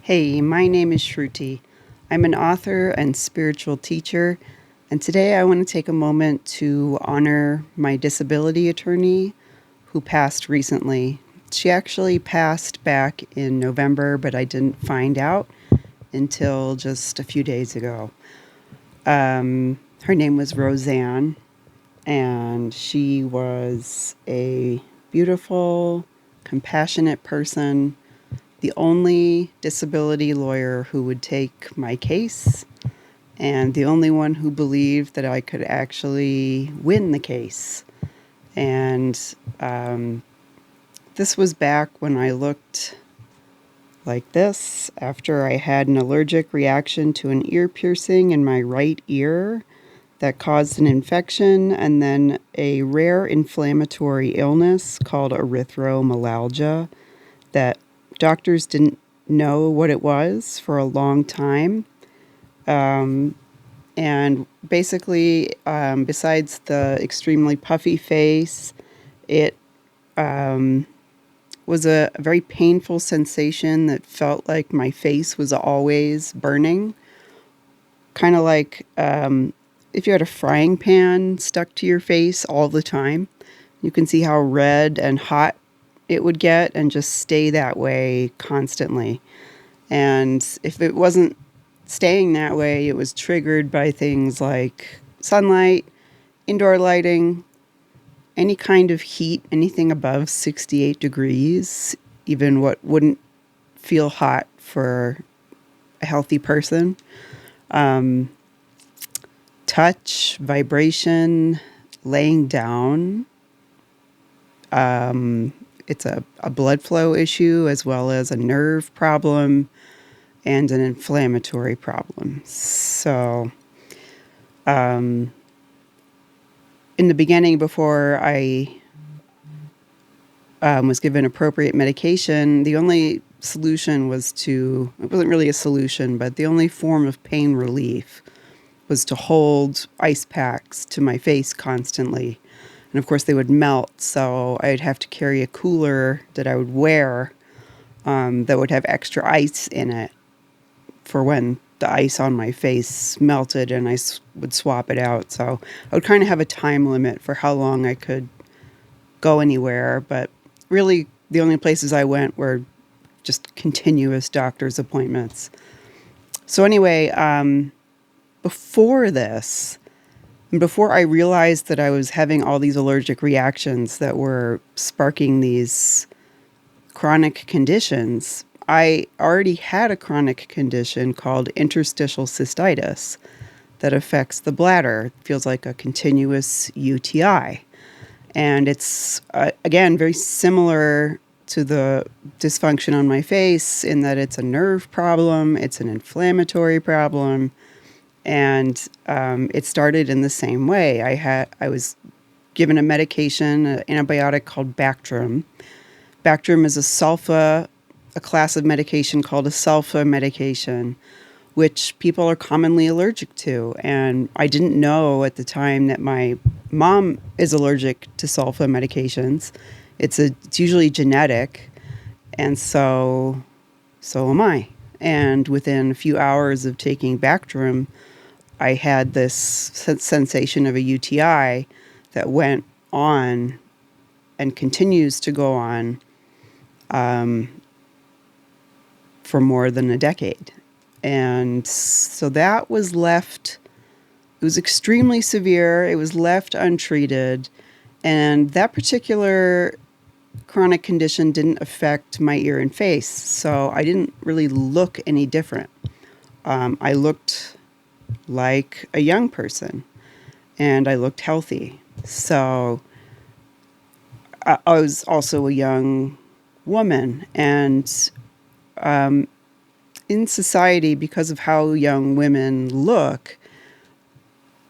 Hey, my name is Sruti. I'm an author and spiritual teacher, and today I want to take a moment to honor my disability attorney who passed recently. She actually passed back in November, but I didn't find out until just a few days ago. Her name was Roseanne, and she was a beautiful, compassionate person, the only disability lawyer who would take my case, and the only one who believed that I could actually win the case. And this was back when I looked like this after I had an allergic reaction to an ear piercing in my right ear that caused an infection and then a rare inflammatory illness called erythromelalgia that doctors didn't know what it was for a long time. And basically, besides the extremely puffy face, it was a very painful sensation that felt like my face was always burning. Kind of like if you had a frying pan stuck to your face all the time. You can see how red and hot it would get and just stay that way constantly. And if it wasn't staying that way, it was triggered by things like sunlight, indoor lighting, any kind of heat, anything above 68 degrees, even what wouldn't feel hot for a healthy person. Touch, vibration, laying down. It's a blood flow issue as well as a nerve problem and an inflammatory problem. So, in the beginning, before I was given appropriate medication, the only solution was it wasn't really a solution, but the only form of pain relief was to hold ice packs to my face constantly. And of course, they would melt, so I'd have to carry a cooler that I would wear that would have extra ice in it for when the ice on my face melted and I would swap it out. So I would kind of have a time limit for how long I could go anywhere. But really, the only places I went were just continuous doctor's appointments. So anyway, before this, and before I realized that I was having all these allergic reactions that were sparking these chronic conditions, I already had a chronic condition called interstitial cystitis that affects the bladder. It feels like a continuous UTI. And it's, again, very similar to the dysfunction on my face in that it's a nerve problem, it's an inflammatory problem, and it started in the same way. I was given a medication, an antibiotic called Bactrim. Bactrim is a class of medication called a sulfa medication, which people are commonly allergic to. And I didn't know at the time that my mom is allergic to sulfa medications. It's usually genetic, and so am I. And within a few hours of taking Bactrim, I had this sensation of a UTI that went on and continues to go on for more than a decade. And so that was left, it was extremely severe. It was left untreated. And that particular chronic condition didn't affect my ear and face. So I didn't really look any different. I looked like a young person and I looked healthy. So I was also a young woman, and in society, because of how young women look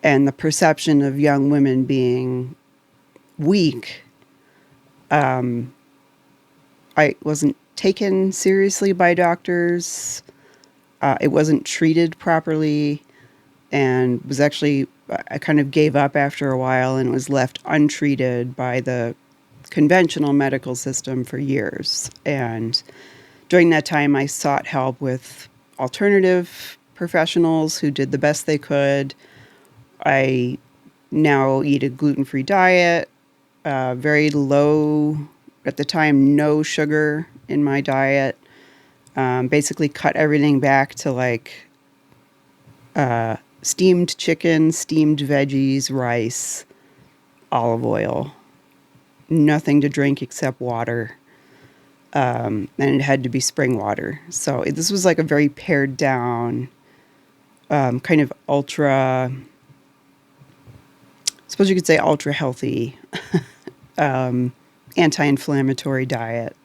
and the perception of young women being weak, I wasn't taken seriously by doctors. It wasn't treated properly, and was actually, I kind of gave up after a while and was left untreated by the conventional medical system for years. And During that time, I sought help with alternative professionals who did the best they could. I now eat a gluten-free diet, very low, at the time, no sugar in my diet. Basically cut everything back to like steamed chicken, steamed veggies, rice, olive oil. Nothing to drink except water. And it had to be spring water. So this was like a very pared down, kind of ultra, I suppose you could say ultra healthy, anti-inflammatory diet.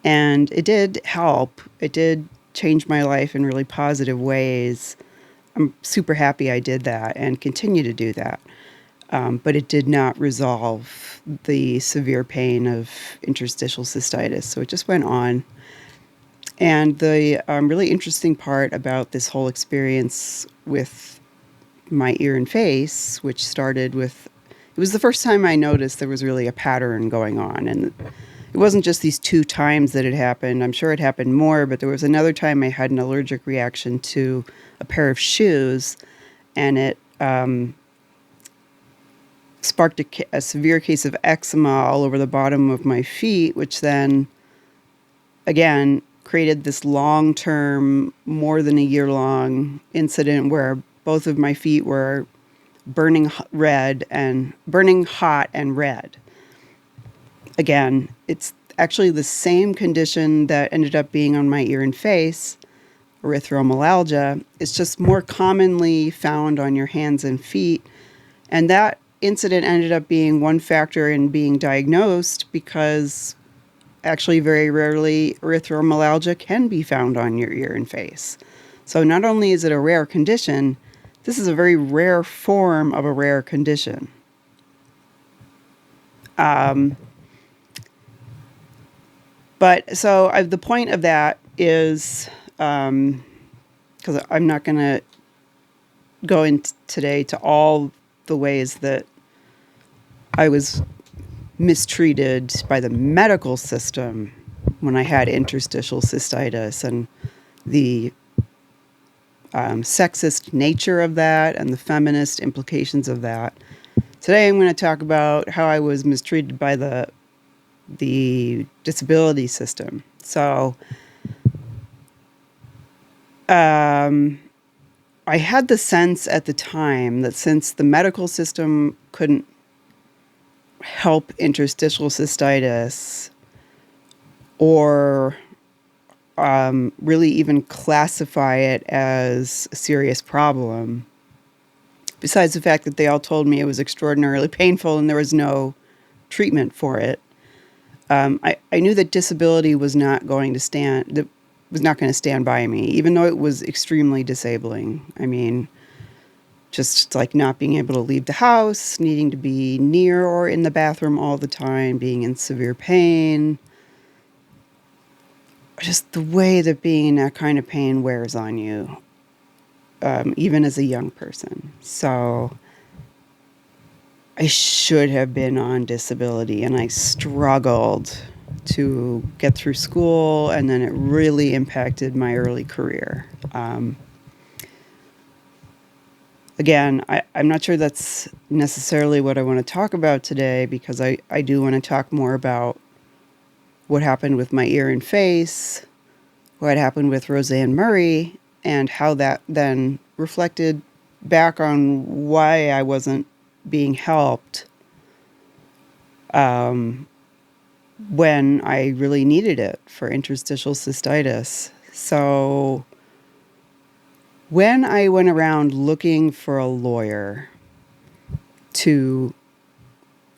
And it did help. It did change my life in really positive ways. I'm super happy I did that and continue to do that. But it did not resolve the severe pain of interstitial cystitis. So it just went on. And the really interesting part about this whole experience with my ear and face, which started with, it was the first time I noticed there was really a pattern going on. And it wasn't just these 2 times that it happened. I'm sure it happened more, but there was another time I had an allergic reaction to a pair of shoes, and it sparked a severe case of eczema all over the bottom of my feet, which then, again, created this long-term, more than a year-long incident where both of my feet were burning hot and red. Again, it's actually the same condition that ended up being on my ear and face, erythromelalgia. It's just more commonly found on your hands and feet. And that incident ended up being one factor in being diagnosed, because actually very rarely erythromelalgia can be found on your ear and face. So not only is it a rare condition, this is a very rare form of a rare condition. But so the point of that is, because I'm not going to go into today to all the ways that I was mistreated by the medical system when I had interstitial cystitis, and the sexist nature of that and the feminist implications of that. Today I'm going to talk about how I was mistreated by the disability system. So I had the sense at the time that since the medical system couldn't help interstitial cystitis or really even classify it as a serious problem, besides the fact that they all told me it was extraordinarily painful and there was no treatment for it, I knew that disability was not going to stand by me, even though it was extremely disabling. I mean, just like not being able to leave the house, needing to be near or in the bathroom all the time, being in severe pain. Just the way that being in that kind of pain wears on you, even as a young person. So I should have been on disability, and I struggled to get through school, and then it really impacted my early career. Again, I'm not sure that's necessarily what I want to talk about today, because I do want to talk more about what happened with my ear and face, what happened with Roseanne Murray, and how that then reflected back on why I wasn't being helped when I really needed it for interstitial cystitis. So when I went around looking for a lawyer to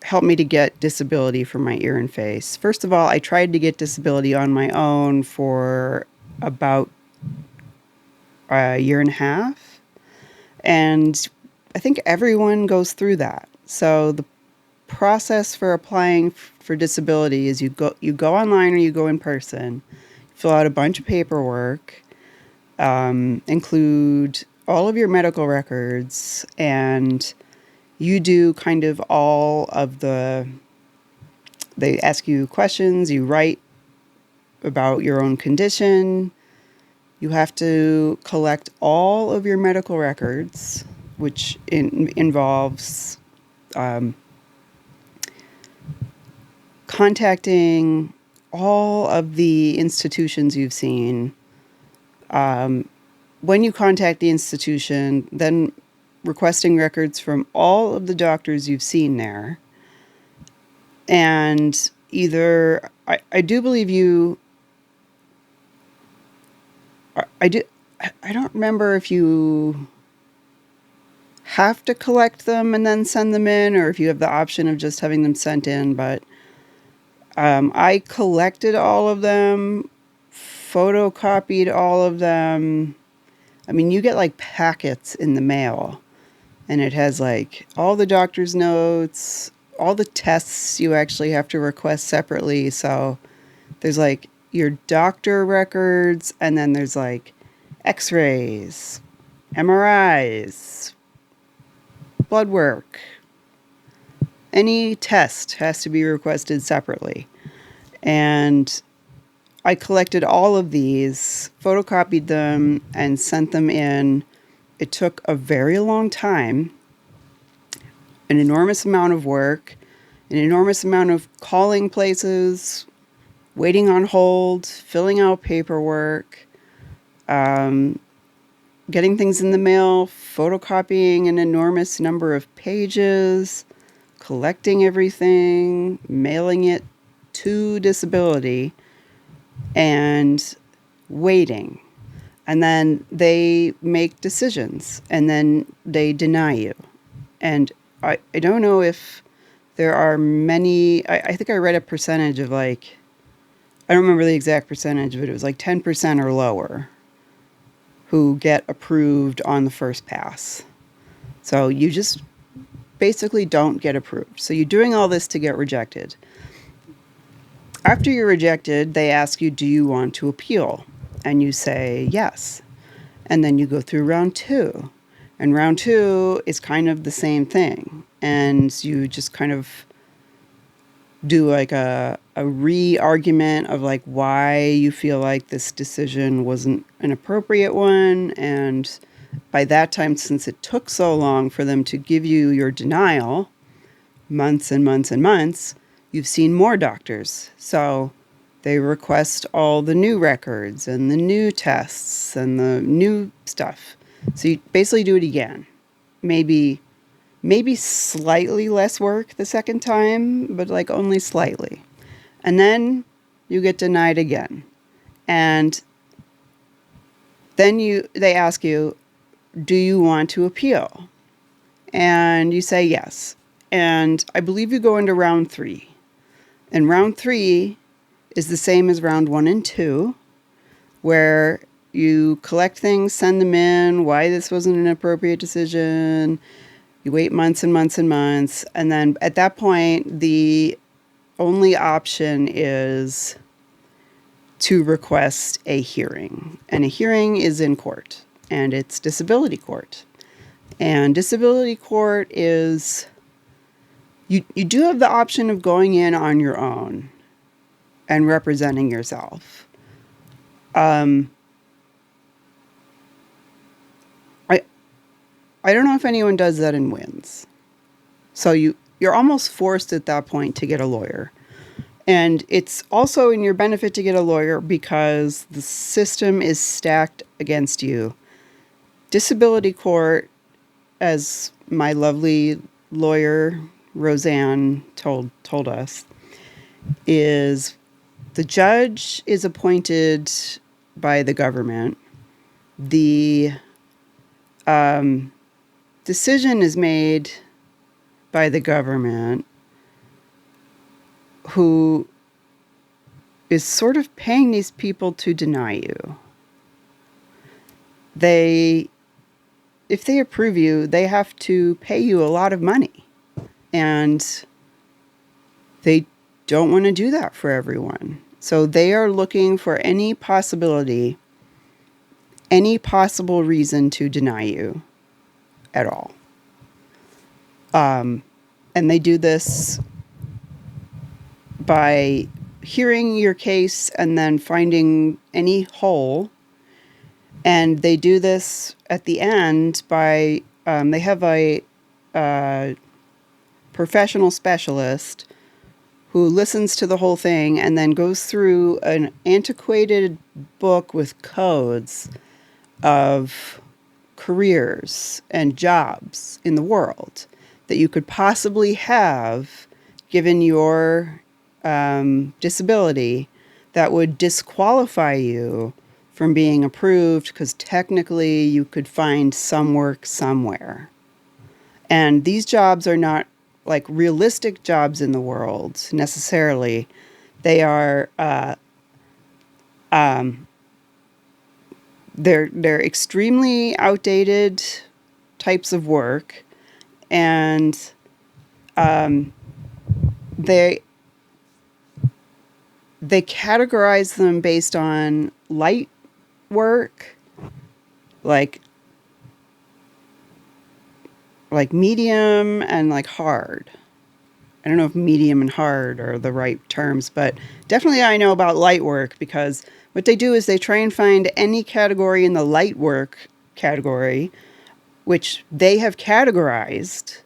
help me to get disability for my ear and face, first of all, I tried to get disability on my own for about a year and a half. And I think everyone goes through that. So the process for applying for disability is you go online or you go in person, fill out a bunch of paperwork, include all of your medical records, and you do kind of all of they ask you questions, you write about your own condition. You have to collect all of your medical records, which involves contacting all of the institutions you've seen. When you contact the institution, then requesting records from all of the doctors you've seen there. And either, I do believe you, I don't remember if you have to collect them and then send them in, or if you have the option of just having them sent in, but I collected all of them, photocopied all of them. I mean, you get like packets in the mail, and it has like all the doctor's notes, all the tests you actually have to request separately. So there's like your doctor records, and then there's like x-rays, MRIs, blood work. Any test has to be requested separately. And I collected all of these, photocopied them, and sent them in. It took a very long time, an enormous amount of work, an enormous amount of calling places, waiting on hold, filling out paperwork, getting things in the mail, photocopying an enormous number of pages, collecting everything, mailing it to disability, and waiting. And then they make decisions, and then they deny you. And I don't know if there are many, I think I read a percentage of like, I don't remember the exact percentage, but it was like 10% or lower who get approved on the first pass. So you just basically don't get approved. So you're doing all this to get rejected. After you're rejected, they ask you, do you want to appeal? And you say yes. And then you go through round 2. And round 2 is kind of the same thing. And you just kind of do like a re-argument of like why you feel like this decision wasn't an appropriate one. And by that time, since it took so long for them to give you your denial, months and months and months, you've seen more doctors. So they request all the new records and the new tests and the new stuff. So you basically do it again. Maybe slightly less work the second time, but like only slightly. And then you get denied again. And then they ask you, do you want to appeal? And you say yes. And I believe you go into round 3. And round 3 is the same as round 1 and 2, where you collect things, send them in, why this wasn't an appropriate decision. You wait months and months and months. And then at that point, the only option is to request a hearing. And a hearing is in court, and it's disability court. And disability court is, you do have the option of going in on your own and representing yourself. I don't know if anyone does that and wins. So you're almost forced at that point to get a lawyer. And it's also in your benefit to get a lawyer because the system is stacked against you. Disability court, as my lovely lawyer Roseanne told us, is the judge is appointed by the government. The decision is made by the government, who is sort of paying these people to deny you. If they approve you, they have to pay you a lot of money. And they don't want to do that for everyone. So they are looking for any possibility, any possible reason to deny you at all. And they do this by hearing your case and then finding any hole. And they do this at the end by, they have a professional specialist who listens to the whole thing and then goes through an antiquated book with codes of careers and jobs in the world that you could possibly have given your disability that would disqualify you from being approved, because technically you could find some work somewhere. And these jobs are not like realistic jobs in the world necessarily. They are they're extremely outdated types of work, and they categorize them based on light work, like medium and like hard. I don't know if medium and hard are the right terms, but definitely I know about light work, because what they do is they try and find any category in the light work category, which they have categorized,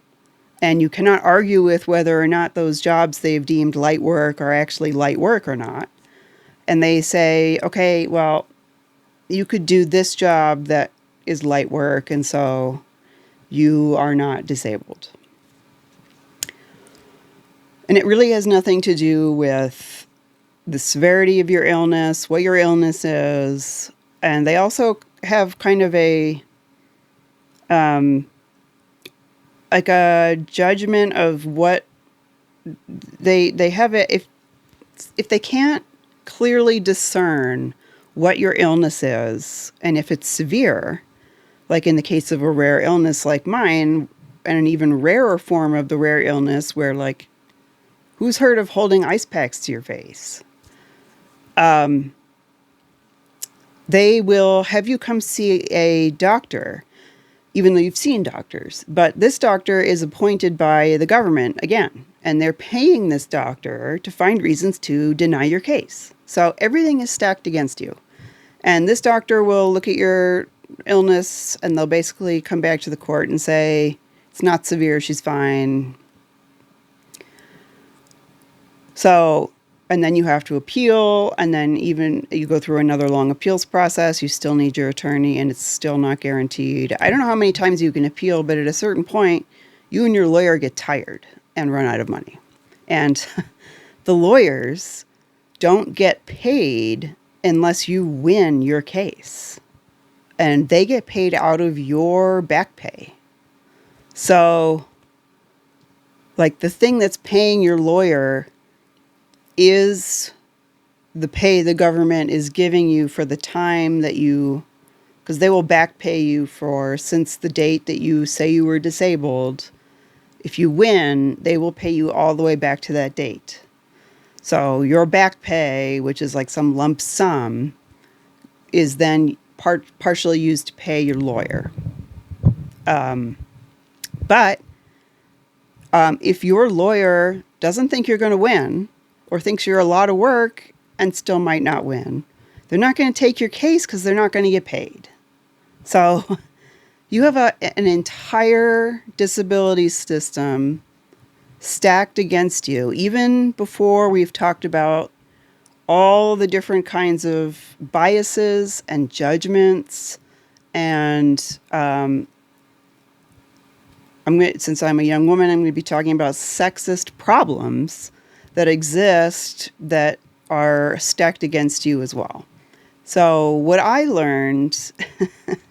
and you cannot argue with whether or not those jobs they've deemed light work are actually light work or not. And they say, okay, well, you could do this job that is light work, and so you are not disabled. And it really has nothing to do with the severity of your illness, what your illness is. And they also have kind of a, like a judgment of what they have it. If they can't clearly discern what your illness is, and if it's severe, like in the case of a rare illness like mine, and an even rarer form of the rare illness where, like, who's heard of holding ice packs to your face? They will have you come see a doctor, even though you've seen doctors. But this doctor is appointed by the government again, and they're paying this doctor to find reasons to deny your case. So everything is stacked against you. And this doctor will look at your illness, and they'll basically come back to the court and say, it's not severe, she's fine. So, and then you have to appeal, and then even you go through another long appeals process. You still need your attorney, and it's still not guaranteed. I don't know how many times you can appeal, but at a certain point, you and your lawyer get tired and run out of money. And the lawyers don't get paid unless you win your case. And they get paid out of your back pay. So, like, the thing that's paying your lawyer is the pay the government is giving you for the time that you, because they will back pay you for since the date that you say you were disabled. If you win, they will pay you all the way back to that date. So your back pay, which is like some lump sum, is then partially used to pay your lawyer. But if your lawyer doesn't think you're going to win, or thinks you're a lot of work and still might not win, they're not going to take your case because they're not going to get paid. So you have an entire disability system stacked against you, even before we've talked about all the different kinds of biases and judgments. And since I'm a young woman, I'm going to be talking about sexist problems that exist that are stacked against you as well. So what I learned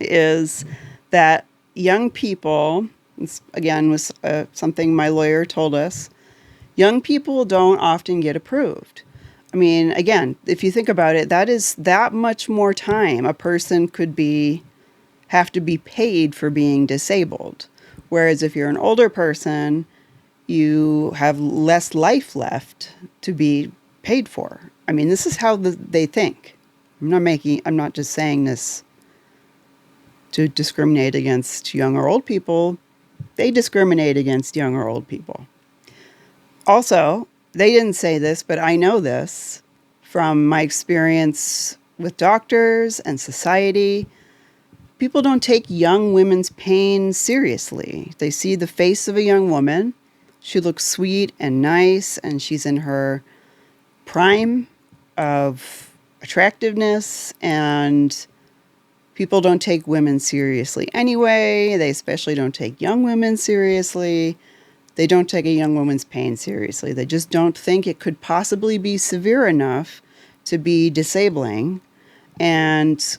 is that young people, this again was something my lawyer told us, young people don't often get approved. I mean, again, if you think about it, that is that much more time a person could have to be paid for being disabled. Whereas if you're an older person, you have less life left to be paid for. I mean, this is how they think. I'm not just saying this to discriminate against young or old people. They discriminate against young or old people. Also, they didn't say this, but I know this from my experience with doctors and society. People don't take young women's pain seriously. They see the face of a young woman. She looks sweet and nice, and she's in her prime of attractiveness, and people don't take women seriously anyway. They especially don't take young women seriously. They don't take a young woman's pain seriously. They just don't think it could possibly be severe enough to be disabling. And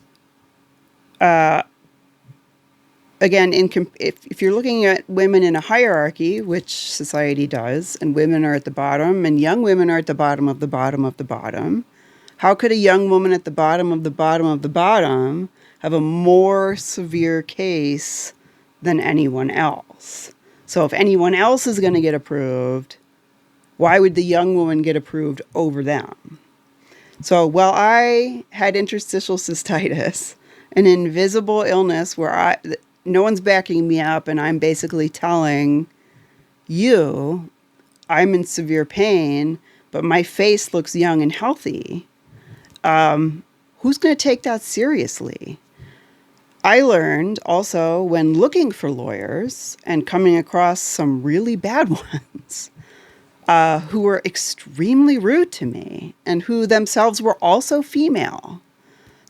again, if you're looking at women in a hierarchy, which society does, and women are at the bottom, and young women are at the bottom of the bottom of the bottom, how could a young woman at the bottom of the bottom of the bottom have a more severe case than anyone else? So if anyone else is going to get approved, why would the young woman get approved over them? So while I had interstitial cystitis, an invisible illness where no one's backing me up and I'm basically telling you I'm in severe pain, but my face looks young and healthy, who's going to take that seriously? I learned also when looking for lawyers and coming across some really bad ones who were extremely rude to me and who themselves were also female,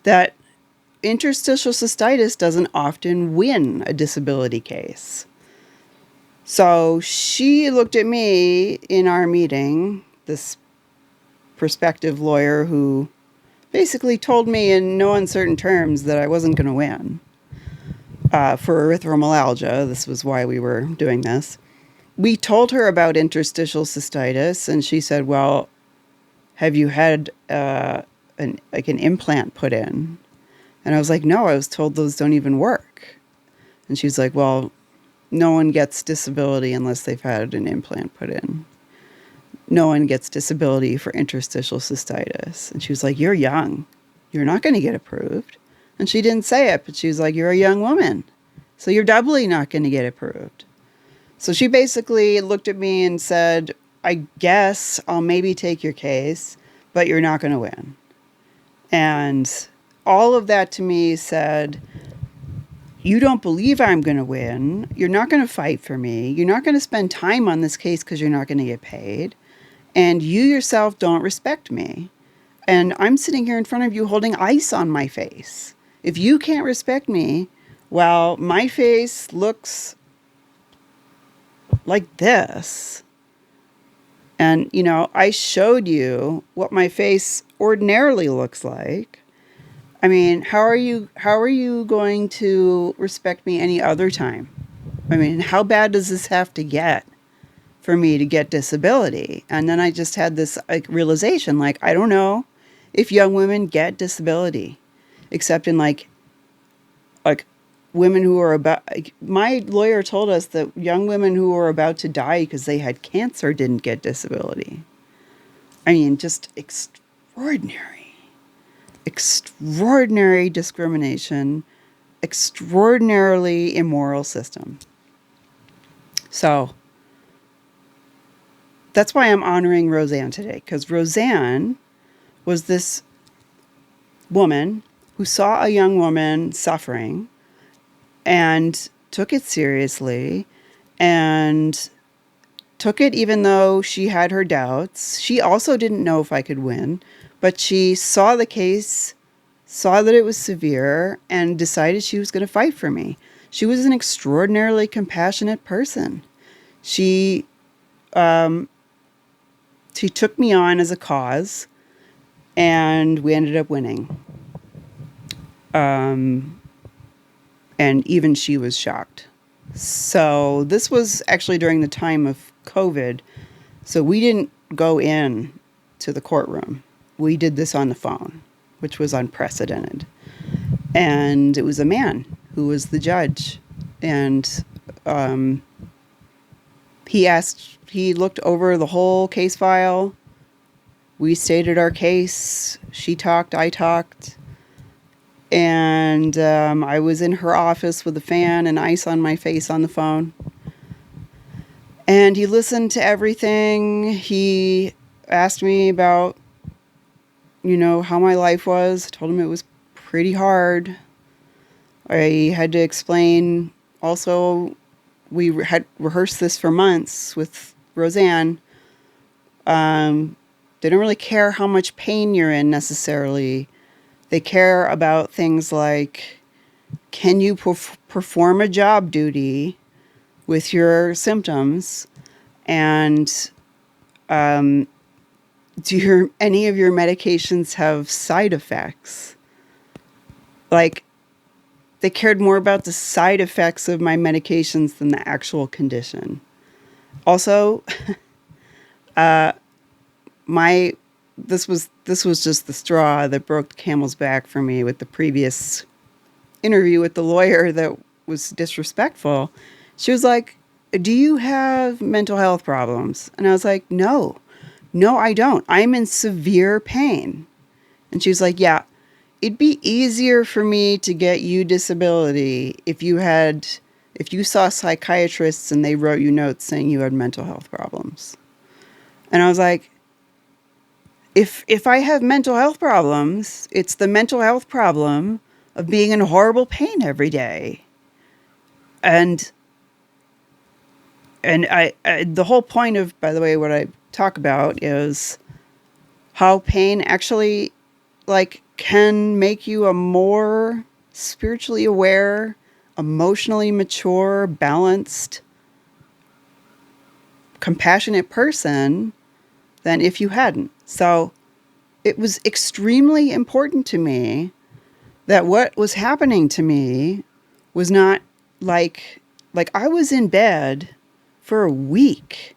that interstitial cystitis doesn't often win a disability case. So she looked at me in our meeting, this prospective lawyer who basically told me in no uncertain terms that I wasn't going to win for erythromelalgia. This was why we were doing this. We told her about interstitial cystitis, and she said, well, have you had an implant put in? And I was like, no, I was told those don't even work. And she's like, well, no one gets disability unless they've had an implant put in. No one gets disability for interstitial cystitis. And she was like, you're young. You're not going to get approved. And she didn't say it, but she was like, you're a young woman, so you're doubly not going to get approved. So she basically looked at me and said, I guess I'll maybe take your case, but you're not going to win. And all of that to me said, you don't believe I'm going to win. You're not going to fight for me. You're not going to spend time on this case because you're not going to get paid. And you yourself don't respect me. And I'm sitting here in front of you holding ice on my face. If you can't respect me, well, my face looks like this. And, you know, I showed you what my face ordinarily looks like. I mean, how are you going to respect me any other time? I mean, how bad does this have to get for me to get disability? And then I just had this realization, like, I don't know if young women get disability, except in like women who are my lawyer told us that young women who were about to die because they had cancer didn't get disability. I mean, just extraordinary discrimination, extraordinarily immoral system. So that's why I'm honoring Roseanne today, because Roseanne was this woman who saw a young woman suffering and took it seriously and took it even though she had her doubts. She also didn't know if I could win, but she saw the case, saw that it was severe, and decided she was going to fight for me. She was an extraordinarily compassionate person. She took me on as a cause, and we ended up winning. And even she was shocked. So this was actually during the time of COVID. So we didn't go in to the courtroom. We did this on the phone, which was unprecedented. And it was a man who was the judge. And he looked over the whole case file. We stated our case. She talked, I talked. And I was in her office with a fan and ice on my face on the phone. And he listened to everything. He asked me about, how my life was. I told him it was pretty hard. I had to explain also, we had rehearsed this for months with Roseanne. They don't really care how much pain you're in necessarily. They care about things like, can you perform a job duty with your symptoms? And do any of your medications have side effects? Like, they cared more about the side effects of my medications than the actual condition. Also, this was just the straw that broke the camel's back for me with the previous interview with the lawyer that was disrespectful. She was like, "Do you have mental health problems?" And I was like, No, I don't. I'm in severe pain." And she was like, "Yeah, it'd be easier for me to get you disability if you saw psychiatrists and they wrote you notes saying you had mental health problems." And I was like, if I have mental health problems, it's the mental health problem of being in horrible pain every day. And I the whole point of, by the way, what I talk about is how pain actually can make you a more spiritually aware, emotionally mature, balanced, compassionate person than if you hadn't. So it was extremely important to me that what was happening to me was not like I was in bed for a week,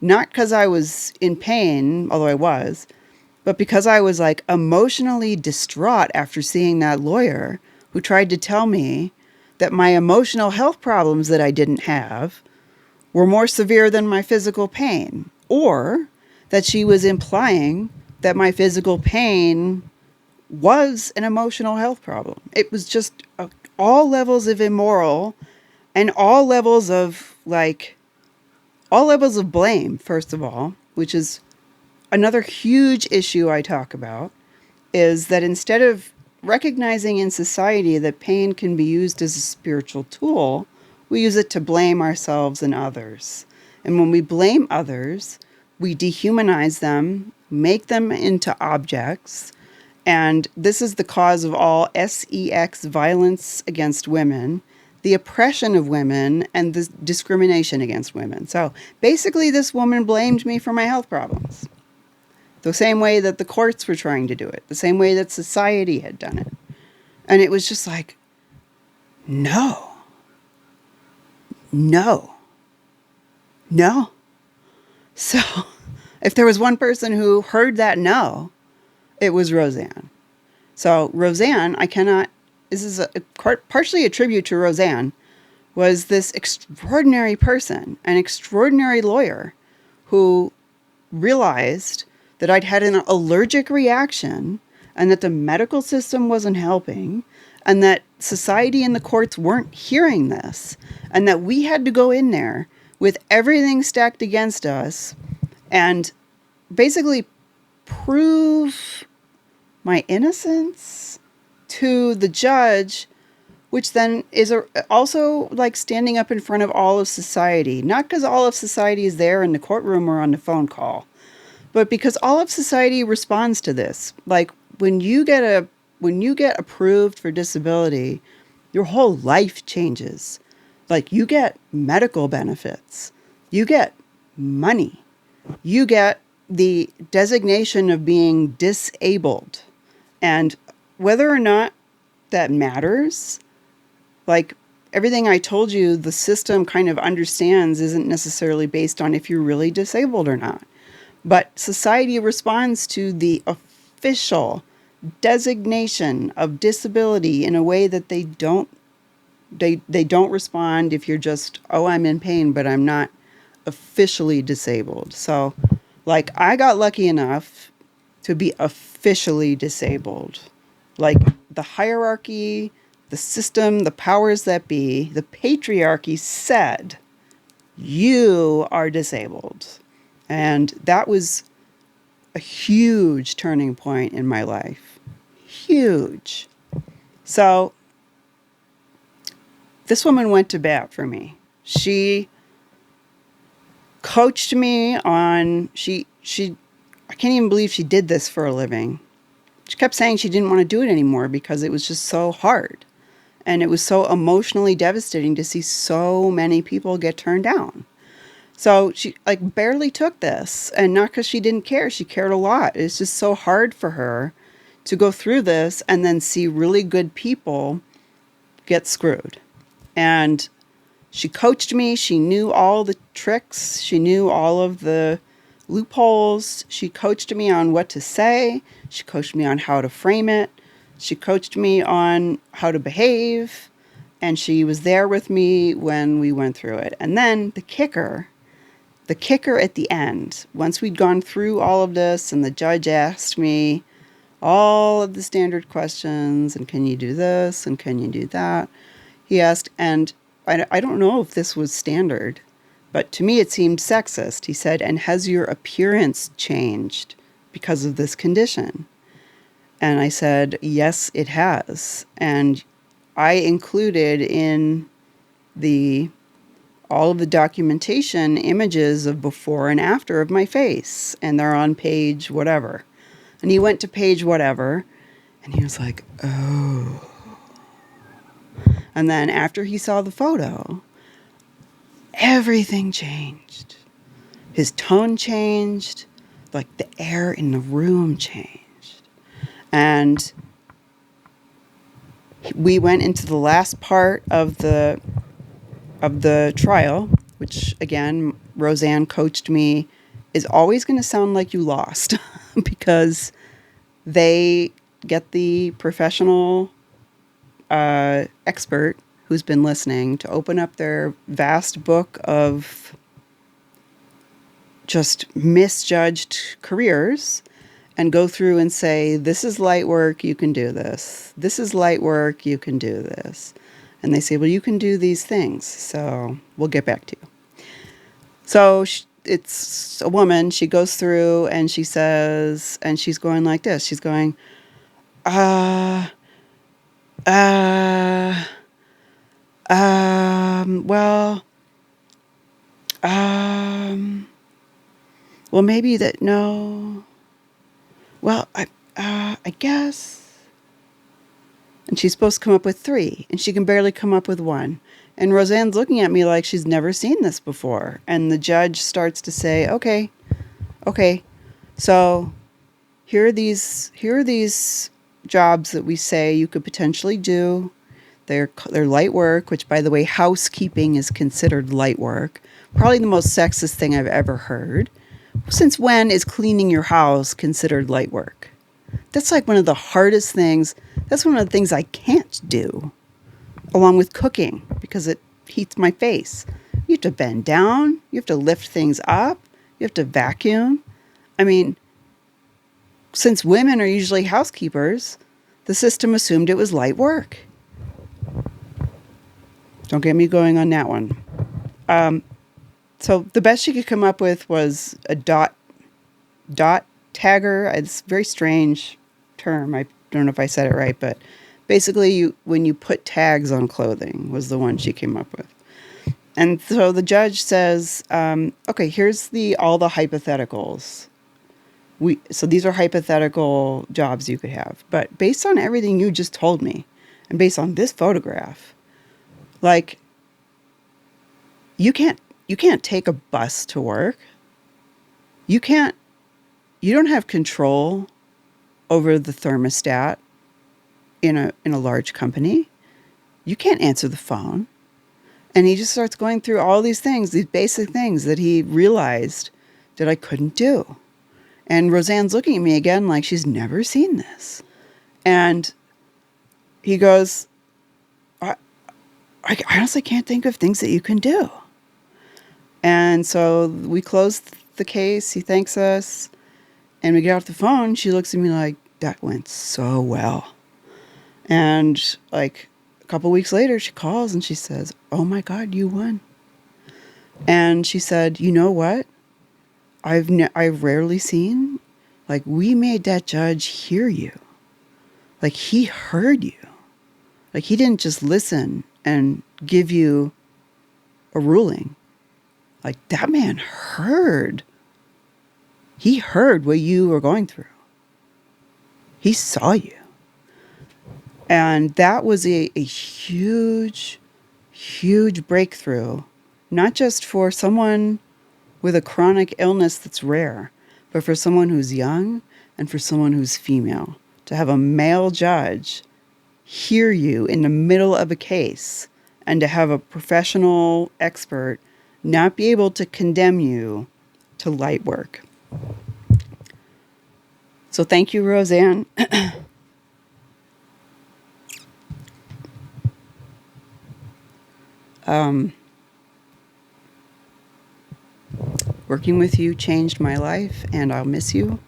not because I was in pain, although I was, but because I was emotionally distraught after seeing that lawyer who tried to tell me that my emotional health problems that I didn't have were more severe than my physical pain, or that she was implying that my physical pain was an emotional health problem. It was just all levels of immoral and all levels of blame, first of all, which is another huge issue I talk about, is that instead of recognizing in society that pain can be used as a spiritual tool, we use it to blame ourselves and others. And when we blame others, we dehumanize them, make them into objects, and this is the cause of all sex violence against women, the oppression of women, and the discrimination against women. So basically, this woman blamed me for my health problems. The same way that the courts were trying to do it, the same way that society had done it. And it was just like, no. So if there was one person who heard that no, it was Roseanne. So Roseanne, this is partially a tribute to Roseanne, was this extraordinary person, an extraordinary lawyer who realized that I'd had an allergic reaction and that the medical system wasn't helping and that society and the courts weren't hearing this and that we had to go in there with everything stacked against us and basically prove my innocence to the judge, which then is also standing up in front of all of society, not because all of society is there in the courtroom or on the phone call, but because all of society responds to this. Like when you get approved for disability, your whole life changes. Like you get medical benefits, you get money, you get the designation of being disabled. And whether or not that matters, everything I told you, the system kind of understands isn't necessarily based on if you're really disabled or not. But society responds to the official designation of disability in a way that they don't respond if you're just, oh, I'm in pain, but I'm not officially disabled. So I got lucky enough to be officially disabled. The hierarchy, the system, the powers that be, the patriarchy said, you are disabled. And that was a huge turning point in my life. Huge. So this woman went to bat for me. She coached me on, I can't even believe she did this for a living. She kept saying she didn't want to do it anymore because it was just so hard. And it was so emotionally devastating to see so many people get turned down. So she like barely took this, and not because she didn't care. She cared a lot. It's just so hard for her to go through this and then see really good people get screwed. And she coached me. She knew all the tricks. She knew all of the loopholes. She coached me on what to say. She coached me on how to frame it. She coached me on how to behave. And she was there with me when we went through it. And then the kicker at the end, once we'd gone through all of this and the judge asked me all of the standard questions, and can you do this and can you do that? He asked, and I don't know if this was standard, but to me it seemed sexist. He said, and has your appearance changed because of this condition? And I said, yes, it has. And I included in all of the documentation images of before and after of my face, and they're on page whatever. And he went to page whatever, and he was like, oh. And then after he saw the photo, everything changed. His tone changed, like the air in the room changed. And we went into the last part of the trial, which again, Roseanne coached me, is always going to sound like you lost because they get the professional expert who's been listening to open up their vast book of just misjudged careers and go through and say, this is light work, you can do this. This is light work, you can do this. And they say, well, you can do these things, so we'll get back to you. So it's a woman. She goes through and she says, and she's going like this. She's going, well, maybe that, no. Well, I guess. And she's supposed to come up with 3, and she can barely come up with 1. And Roseanne's looking at me like she's never seen this before. And the judge starts to say, okay, so here are these jobs that we say you could potentially do. They're light work, which, by the way, housekeeping is considered light work. Probably the most sexist thing I've ever heard. Since when is cleaning your house considered light work? That's like one of the hardest things. That's one of the things I can't do, along with cooking, because it heats my face. You have to bend down. You have to lift things up. You have to vacuum. I mean, since women are usually housekeepers, the system assumed it was light work. Don't get me going on that one. So the best she could come up with was a dot tagger. It's a very strange term. I don't know if I said it right, but basically when you put tags on clothing was the one she came up with. And so the judge says, okay, here's all the hypotheticals. So these are hypothetical jobs you could have. But based on everything you just told me, and based on this photograph, like, you can't take a bus to work. You don't have control over the thermostat in a large company. You can't answer the phone. And he just starts going through all these things, these basic things that he realized that I couldn't do. And Roseanne's looking at me again like she's never seen this. And he goes, I honestly can't think of things that you can do. And so we close the case. He thanks us. And we get off the phone. She looks at me like, that went so well. And like a couple weeks later, she calls and she says, oh my God, you won. And she said, you know what? I've rarely seen, like, we made that judge hear you. Like, he heard you. Like, he didn't just listen and give you a ruling. Like, that man heard. He heard what you were going through. He saw you. And that was a huge, huge breakthrough, not just for someone with a chronic illness that's rare, but for someone who's young and for someone who's female. To have a male judge hear you in the middle of a case and to have a professional expert not be able to condemn you to light work. So thank you, Roseanne. Working with you changed my life, and I'll miss you.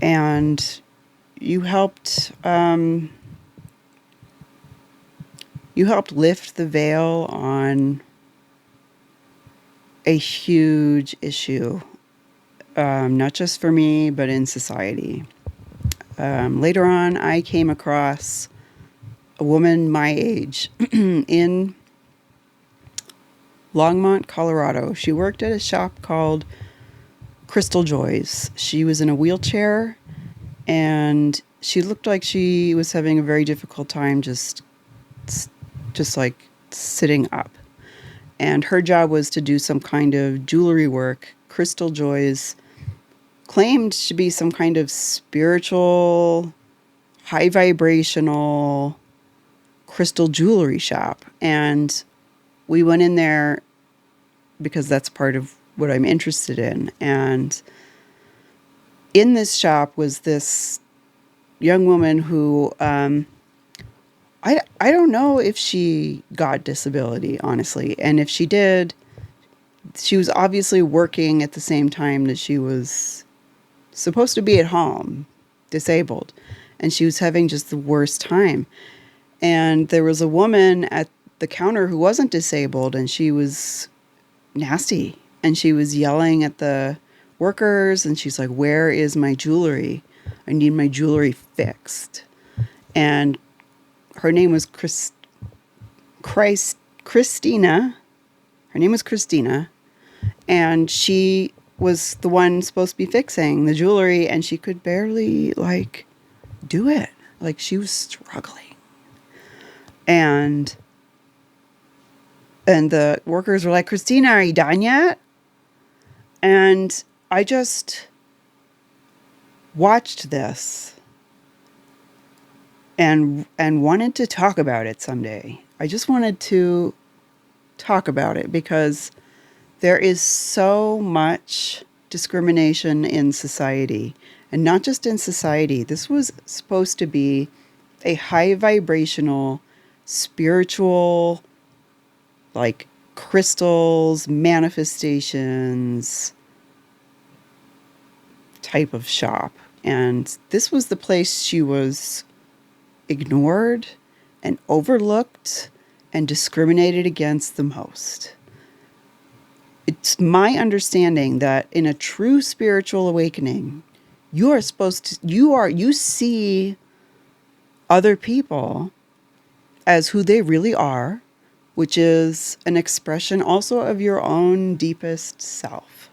And you helped lift the veil on a huge issue, not just for me, but in society. Later on, I came across a woman my age in Longmont, Colorado. She worked at a shop called Crystal Joys. She was in a wheelchair, and she looked like she was having a very difficult time just like sitting up. And her job was to do some kind of jewelry work. Crystal Joys claimed to be some kind of spiritual, high vibrational crystal jewelry shop. And we went in there because that's part of what I'm interested in. And in this shop was this young woman who, I don't know if she got disability, honestly. And if she did, she was obviously working at the same time that she was supposed to be at home, disabled. And she was having just the worst time. And there was a woman at the counter who wasn't disabled, and she was nasty. And she was yelling at the workers, and she's like, where is my jewelry? I need my jewelry fixed. And her name was CHRISTina. Her name was CHRISTina. And she was the one supposed to be fixing the jewelry, and she could barely, like, do it. Like, she was struggling. And the workers were like, Christina, are you done yet? And I just watched this and wanted to talk about it someday. I just wanted to talk about it because there is so much discrimination in society, and not just in society. This was supposed to be a high vibrational, spiritual, like crystals, manifestations type of shop. And this was the place she was ignored and overlooked and discriminated against the most. It's my understanding that in a true spiritual awakening, you see other people as who they really are, which is an expression also of your own deepest self.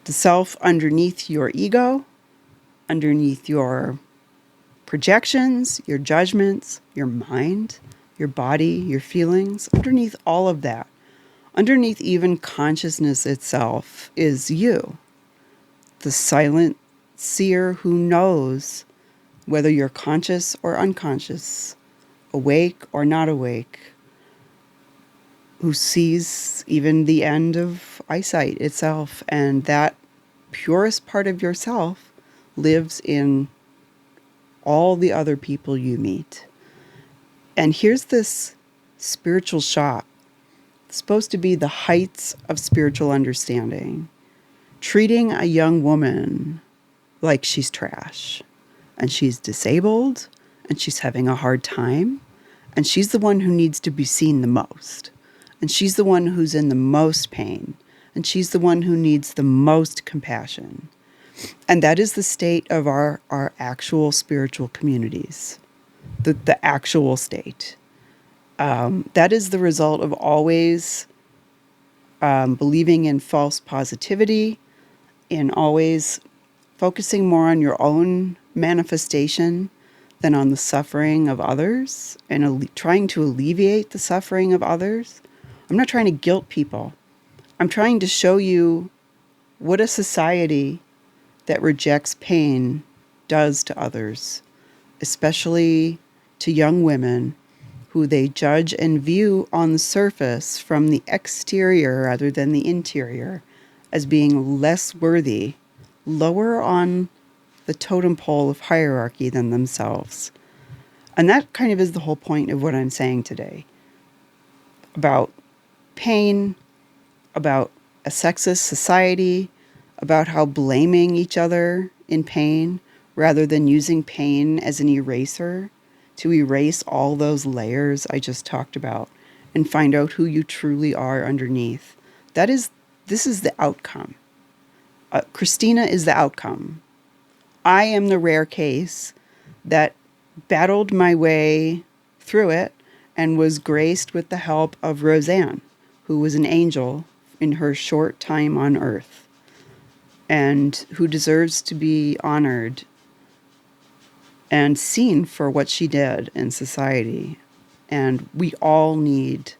The self underneath your ego, underneath your projections, your judgments, your mind, your body, your feelings, underneath all of that. Underneath even consciousness itself is you, the silent seer who knows whether you're conscious or unconscious, awake or not awake, who sees even the end of eyesight itself. And that purest part of yourself lives in all the other people you meet. And here's this spiritual shop. It's supposed to be the heights of spiritual understanding, treating a young woman like she's trash, and she's disabled, and she's having a hard time, and she's the one who needs to be seen the most. And she's the one who's in the most pain. And she's the one who needs the most compassion. And that is the state of our actual spiritual communities, the actual state. That is the result of always believing in false positivity, in always focusing more on your own manifestation than on the suffering of others, and trying to alleviate the suffering of others. I'm not trying to guilt people. I'm trying to show you what a society that rejects pain does to others, especially to young women who they judge and view on the surface from the exterior rather than the interior as being less worthy, lower on the totem pole of hierarchy than themselves. And that kind of is the whole point of what I'm saying today. About pain, about a sexist society, about how blaming each other in pain rather than using pain as an eraser to erase all those layers I just talked about and find out who you truly are underneath. This is the outcome. CHRISTina is the outcome. I am the rare case that battled my way through it and was graced with the help of Roseanne, who was an angel in her short time on earth and who deserves to be honored and seen for what she did in society. And we all need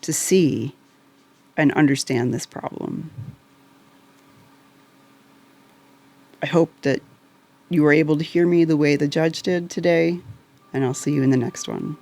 to see and understand this problem. I hope that you were able to hear me the way the judge did today, and I'll see you in the next one.